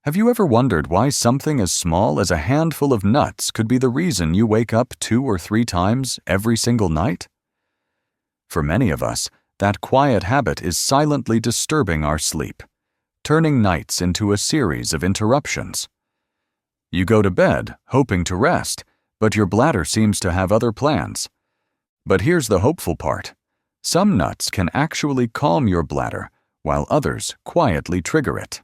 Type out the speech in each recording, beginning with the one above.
Have you ever wondered why something as small as a handful of nuts could be the reason you wake up 2 or 3 times every single night? For many of us, that quiet habit is silently disturbing our sleep, turning nights into a series of interruptions. You go to bed hoping to rest, but your bladder seems to have other plans. But here's the hopeful part. Some nuts can actually calm your bladder, while others quietly trigger it.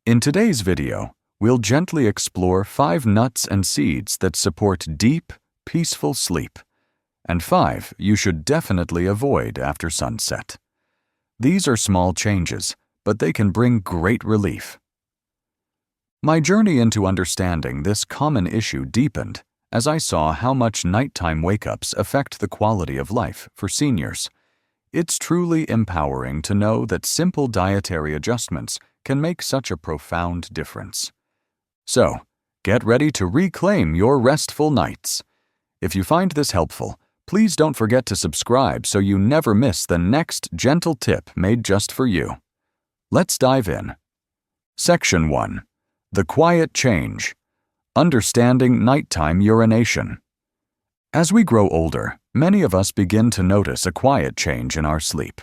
In today's video, we'll gently explore 5 nuts and seeds that support deep, peaceful sleep, and 5 you should definitely avoid after sunset. These are small changes, but they can bring great relief. My journey into understanding this common issue deepened as I saw how much nighttime wake-ups affect the quality of life for seniors. It's truly empowering to know that simple dietary adjustments can make such a profound difference. So, get ready to reclaim your restful nights. If you find this helpful, please don't forget to subscribe so you never miss the next gentle tip made just for you. Let's dive in. Section 1. The Quiet Change. Understanding Nighttime Urination. As we grow older, many of us begin to notice a quiet change in our sleep.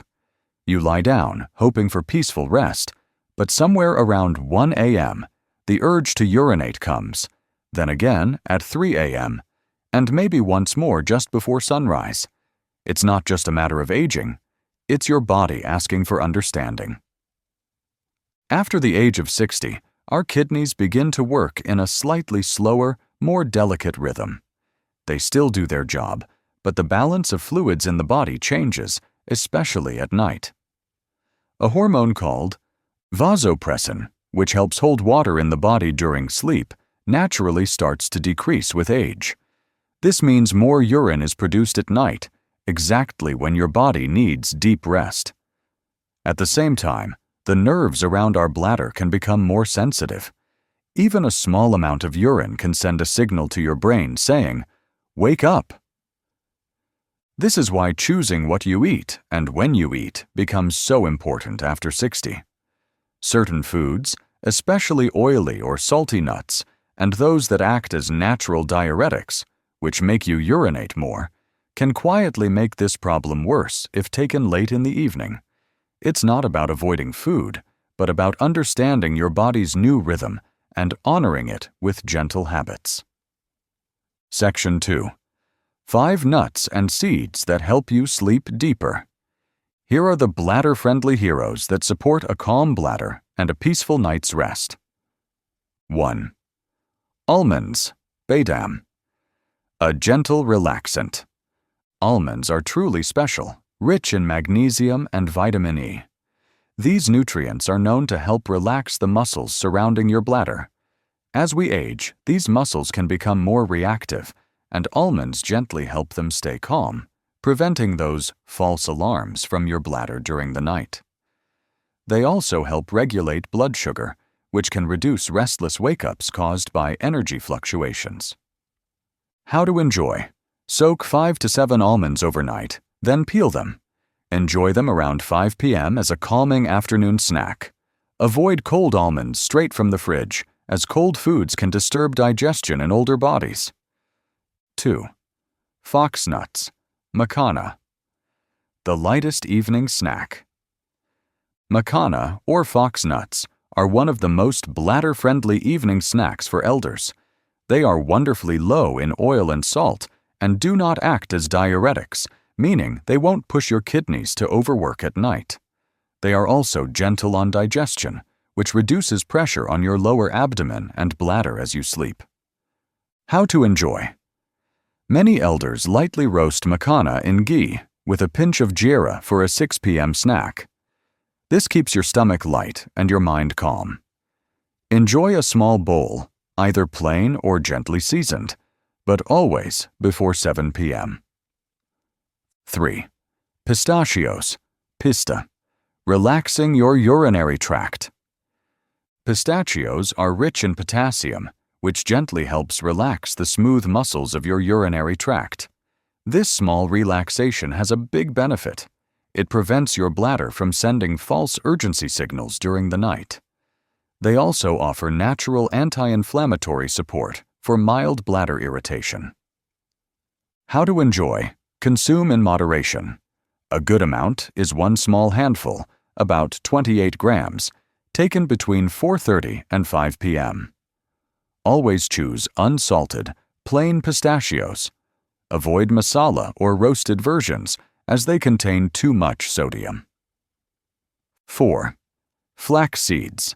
You lie down, hoping for peaceful rest, but somewhere around 1 a.m., the urge to urinate comes, then again at 3 a.m., and maybe once more just before sunrise. It's not just a matter of aging, it's your body asking for understanding. After the age of 60, our kidneys begin to work in a slightly slower, more delicate rhythm. They still do their job, but the balance of fluids in the body changes, especially at night. A hormone called vasopressin, which helps hold water in the body during sleep, naturally starts to decrease with age. This means more urine is produced at night, exactly when your body needs deep rest. At the same time, the nerves around our bladder can become more sensitive. Even a small amount of urine can send a signal to your brain saying, "Wake up." This is why choosing what you eat and when you eat becomes so important after 60. Certain foods, especially oily or salty nuts, and those that act as natural diuretics, which make you urinate more, can quietly make this problem worse if taken late in the evening. It's not about avoiding food, but about understanding your body's new rhythm and honoring it with gentle habits. Section 2. 5 nuts and seeds that help you sleep deeper. Here are the bladder-friendly heroes that support a calm bladder and a peaceful night's rest. 1. Almonds, Badam. A gentle relaxant. Almonds are truly special, rich in magnesium and vitamin E. These nutrients are known to help relax the muscles surrounding your bladder. As we age, these muscles can become more reactive, and almonds gently help them stay calm, preventing those false alarms from your bladder during the night. They also help regulate blood sugar, which can reduce restless wake-ups caused by energy fluctuations. How to enjoy. Soak 5 to 7 almonds overnight, then peel them. Enjoy them around 5 p.m. as a calming afternoon snack. Avoid cold almonds straight from the fridge, as cold foods can disturb digestion in older bodies. 2. Fox nuts, Macana. The lightest evening snack. Macana, or fox nuts, are one of the most bladder-friendly evening snacks for elders. They are wonderfully low in oil and salt and do not act as diuretics, meaning they won't push your kidneys to overwork at night. They are also gentle on digestion, which reduces pressure on your lower abdomen and bladder as you sleep. How to enjoy. Many elders lightly roast macana in ghee with a pinch of jeera for a 6 p.m. snack. This keeps your stomach light and your mind calm. Enjoy a small bowl, either plain or gently seasoned, but always before 7 p.m. 3. Pistachios, Pista. Relaxing your urinary tract. Pistachios are rich in potassium, which gently helps relax the smooth muscles of your urinary tract. This small relaxation has a big benefit. It prevents your bladder from sending false urgency signals during the night. They also offer natural anti-inflammatory support for mild bladder irritation. How to enjoy. Consume in moderation. A good amount is 1 small handful, about 28 grams, taken between 4:30 and 5 p.m. Always choose unsalted, plain pistachios. Avoid masala or roasted versions, as they contain too much sodium. 4. Flax seeds.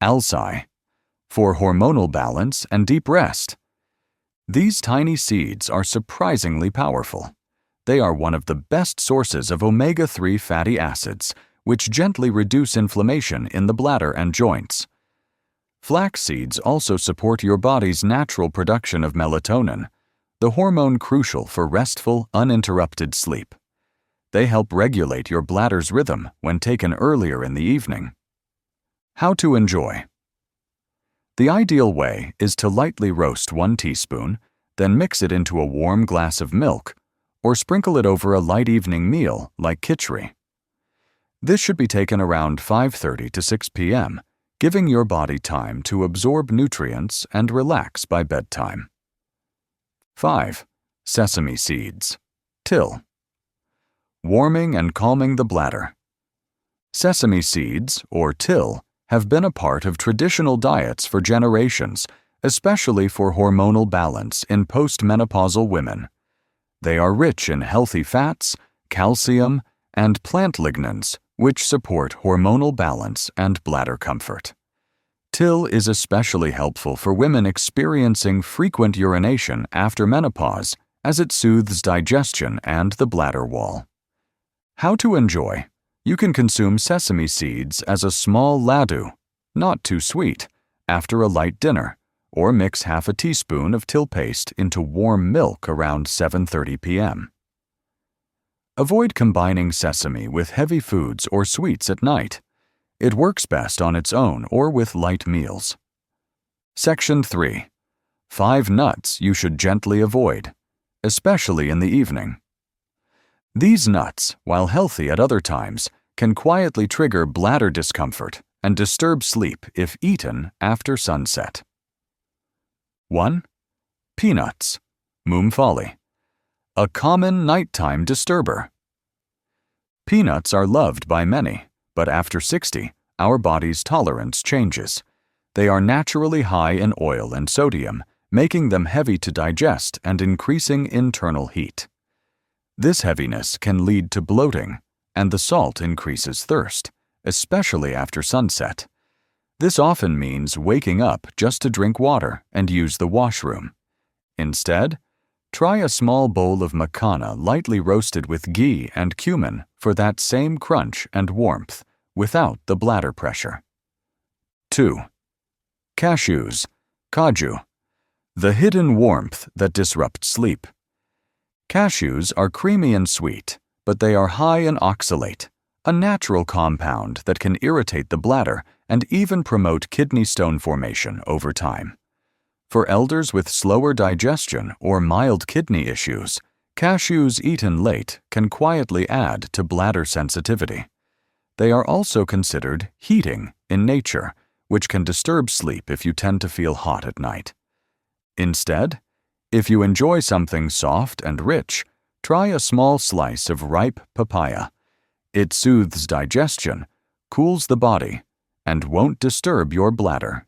Alsi. For hormonal balance and deep rest. These tiny seeds are surprisingly powerful. They are one of the best sources of omega-3 fatty acids, which gently reduce inflammation in the bladder and joints. Flax seeds also support your body's natural production of melatonin, the hormone crucial for restful, uninterrupted sleep. They help regulate your bladder's rhythm when taken earlier in the evening. How to enjoy. The ideal way is to lightly roast 1 teaspoon, then mix it into a warm glass of milk, or sprinkle it over a light evening meal like khichdi. This should be taken around 5:30 to 6 p.m., giving your body time to absorb nutrients and relax by bedtime. 5. Sesame seeds. Till. Warming and calming the bladder. Sesame seeds, or till, have been a part of traditional diets for generations, especially for hormonal balance in postmenopausal women. They are rich in healthy fats, calcium, and plant lignans, which support hormonal balance and bladder comfort. Till is especially helpful for women experiencing frequent urination after menopause, as it soothes digestion and the bladder wall. How to enjoy. You can consume sesame seeds as a small laddu, not too sweet, after a light dinner, or mix half a teaspoon of till paste into warm milk around 7:30 p.m. Avoid combining sesame with heavy foods or sweets at night. It works best on its own or with light meals. Section 3. 5 nuts you should gently avoid, especially in the evening. These nuts, while healthy at other times, can quietly trigger bladder discomfort and disturb sleep if eaten after sunset. 1. Peanuts, Moongfali, a common nighttime disturber. Peanuts are loved by many, but after 60, our body's tolerance changes. They are naturally high in oil and sodium, making them heavy to digest and increasing internal heat. This heaviness can lead to bloating, and the salt increases thirst, especially after sunset. This often means waking up just to drink water and use the washroom. Instead, try a small bowl of makhana lightly roasted with ghee and cumin for that same crunch and warmth, without the bladder pressure. 2. Cashews, Kaju, the hidden warmth that disrupts sleep. Cashews are creamy and sweet, but they are high in oxalate, a natural compound that can irritate the bladder and even promote kidney stone formation over time. For elders with slower digestion or mild kidney issues, cashews eaten late can quietly add to bladder sensitivity. They are also considered heating in nature, which can disturb sleep if you tend to feel hot at night. Instead, if you enjoy something soft and rich, try a small slice of ripe papaya. It soothes digestion, cools the body, and won't disturb your bladder.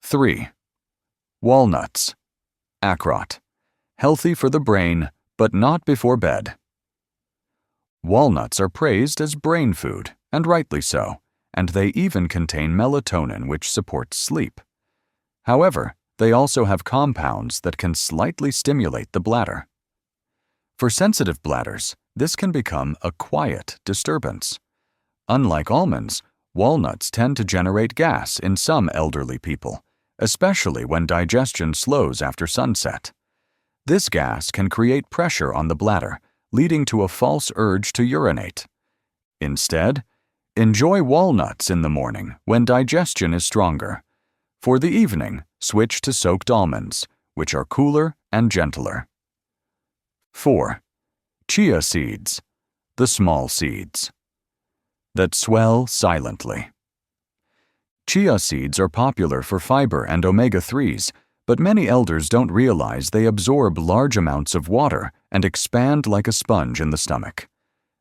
3. Walnuts, Akrot, healthy for the brain, but not before bed. Walnuts are praised as brain food, and rightly so, and they even contain melatonin, which supports sleep. However, they also have compounds that can slightly stimulate the bladder. For sensitive bladders, this can become a quiet disturbance. Unlike almonds, walnuts tend to generate gas in some elderly people, especially when digestion slows after sunset. This gas can create pressure on the bladder, leading to a false urge to urinate. Instead, enjoy walnuts in the morning when digestion is stronger. For the evening, switch to soaked almonds, which are cooler and gentler. 4. Chia seeds, the small seeds that swell silently. Chia seeds are popular for fiber and omega-3s, but many elders don't realize they absorb large amounts of water and expand like a sponge in the stomach.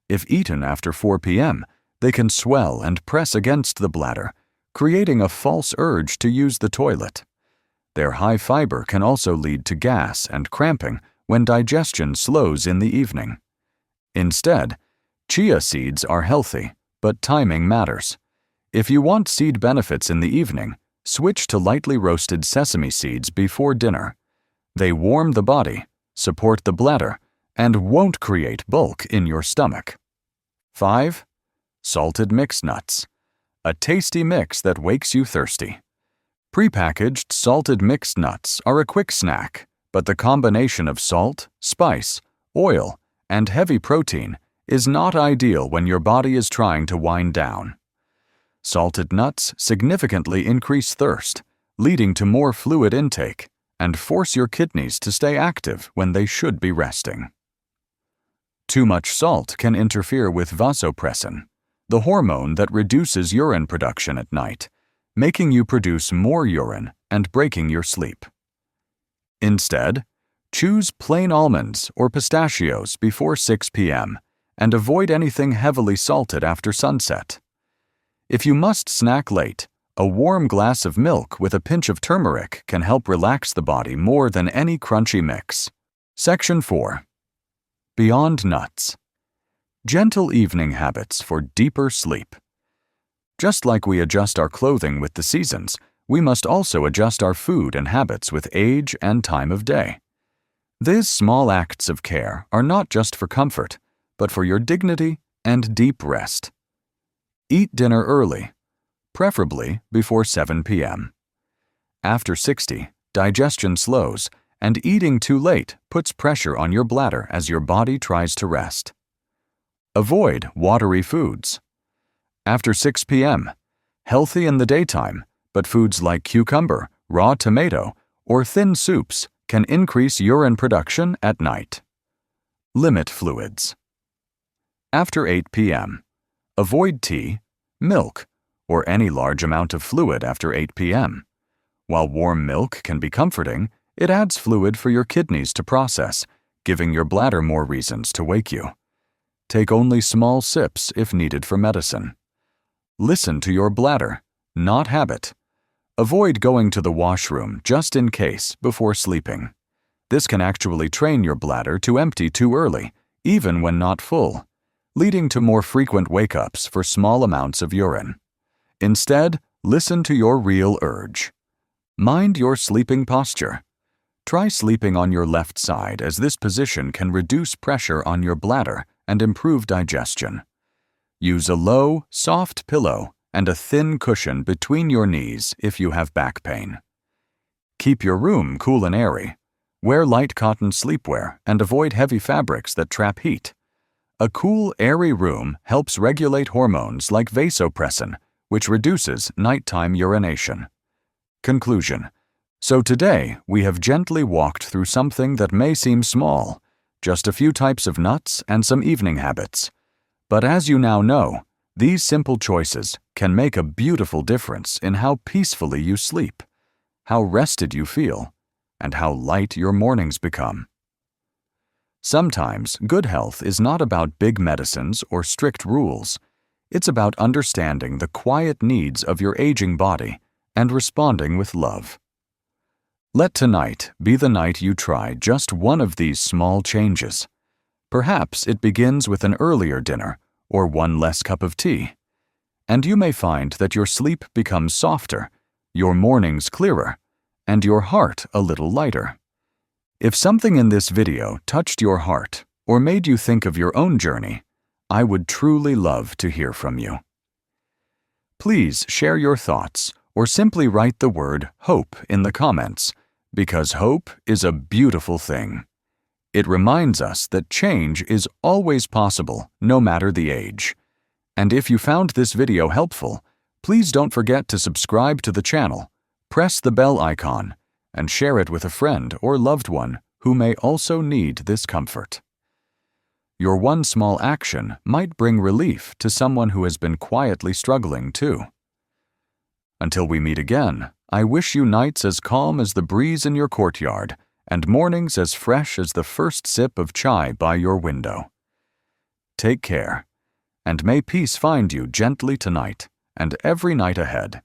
If eaten after 4 p.m., they can swell and press against the bladder, creating a false urge to use the toilet. Their high fiber can also lead to gas and cramping when digestion slows in the evening. Instead, chia seeds are healthy, but timing matters. If you want seed benefits in the evening, switch to lightly roasted sesame seeds before dinner. They warm the body, support the bladder, and won't create bulk in your stomach. 5. Salted mixed nuts. A tasty mix that wakes you thirsty. Prepackaged salted mixed nuts are a quick snack, but the combination of salt, spice, oil, and heavy protein is not ideal when your body is trying to wind down. Salted nuts significantly increase thirst, leading to more fluid intake, and force your kidneys to stay active when they should be resting. Too much salt can interfere with vasopressin, the hormone that reduces urine production at night, making you produce more urine and breaking your sleep. Instead, choose plain almonds or pistachios before 6 p.m. and avoid anything heavily salted after sunset. If you must snack late, a warm glass of milk with a pinch of turmeric can help relax the body more than any crunchy mix. Section 4. Beyond nuts. Gentle evening habits for deeper sleep. Just like we adjust our clothing with the seasons, we must also adjust our food and habits with age and time of day. These small acts of care are not just for comfort, but for your dignity and deep rest. Eat dinner early, preferably before 7 p.m. After 60, digestion slows, and eating too late puts pressure on your bladder as your body tries to rest. Avoid watery foods. After 6 p.m., healthy in the daytime, but foods like cucumber, raw tomato, or thin soups can increase urine production at night. Limit fluids. After 8 p.m., avoid tea, milk, or any large amount of fluid after 8 p.m. While warm milk can be comforting, it adds fluid for your kidneys to process, giving your bladder more reasons to wake you. Take only small sips if needed for medicine. Listen to your bladder, not habit. Avoid going to the washroom just in case before sleeping. This can actually train your bladder to empty too early, even when not full, leading to more frequent wake-ups for small amounts of urine. Instead, listen to your real urge. Mind your sleeping posture. Try sleeping on your left side, as this position can reduce pressure on your bladder and improve digestion. Use a low, soft pillow and a thin cushion between your knees if you have back pain. Keep your room cool and airy. Wear light cotton sleepwear and avoid heavy fabrics that trap heat. A cool, airy room helps regulate hormones like vasopressin, which reduces nighttime urination. Conclusion. So today, we have gently walked through something that may seem small, just a few types of nuts and some evening habits. But as you now know, these simple choices can make a beautiful difference in how peacefully you sleep, how rested you feel, and how light your mornings become. Sometimes, good health is not about big medicines or strict rules. It's about understanding the quiet needs of your aging body and responding with love. Let tonight be the night you try just one of these small changes. Perhaps it begins with an earlier dinner or one less cup of tea, and you may find that your sleep becomes softer, your mornings clearer, and your heart a little lighter. If something in this video touched your heart or made you think of your own journey, I would truly love to hear from you. Please share your thoughts or simply write the word hope in the comments, because hope is a beautiful thing. It reminds us that change is always possible, no matter the age. And if you found this video helpful, please don't forget to subscribe to the channel, press the bell icon, and share it with a friend or loved one who may also need this comfort. Your one small action might bring relief to someone who has been quietly struggling too. Until we meet again, I wish you nights as calm as the breeze in your courtyard, and mornings as fresh as the first sip of chai by your window. Take care, and may peace find you gently tonight and every night ahead.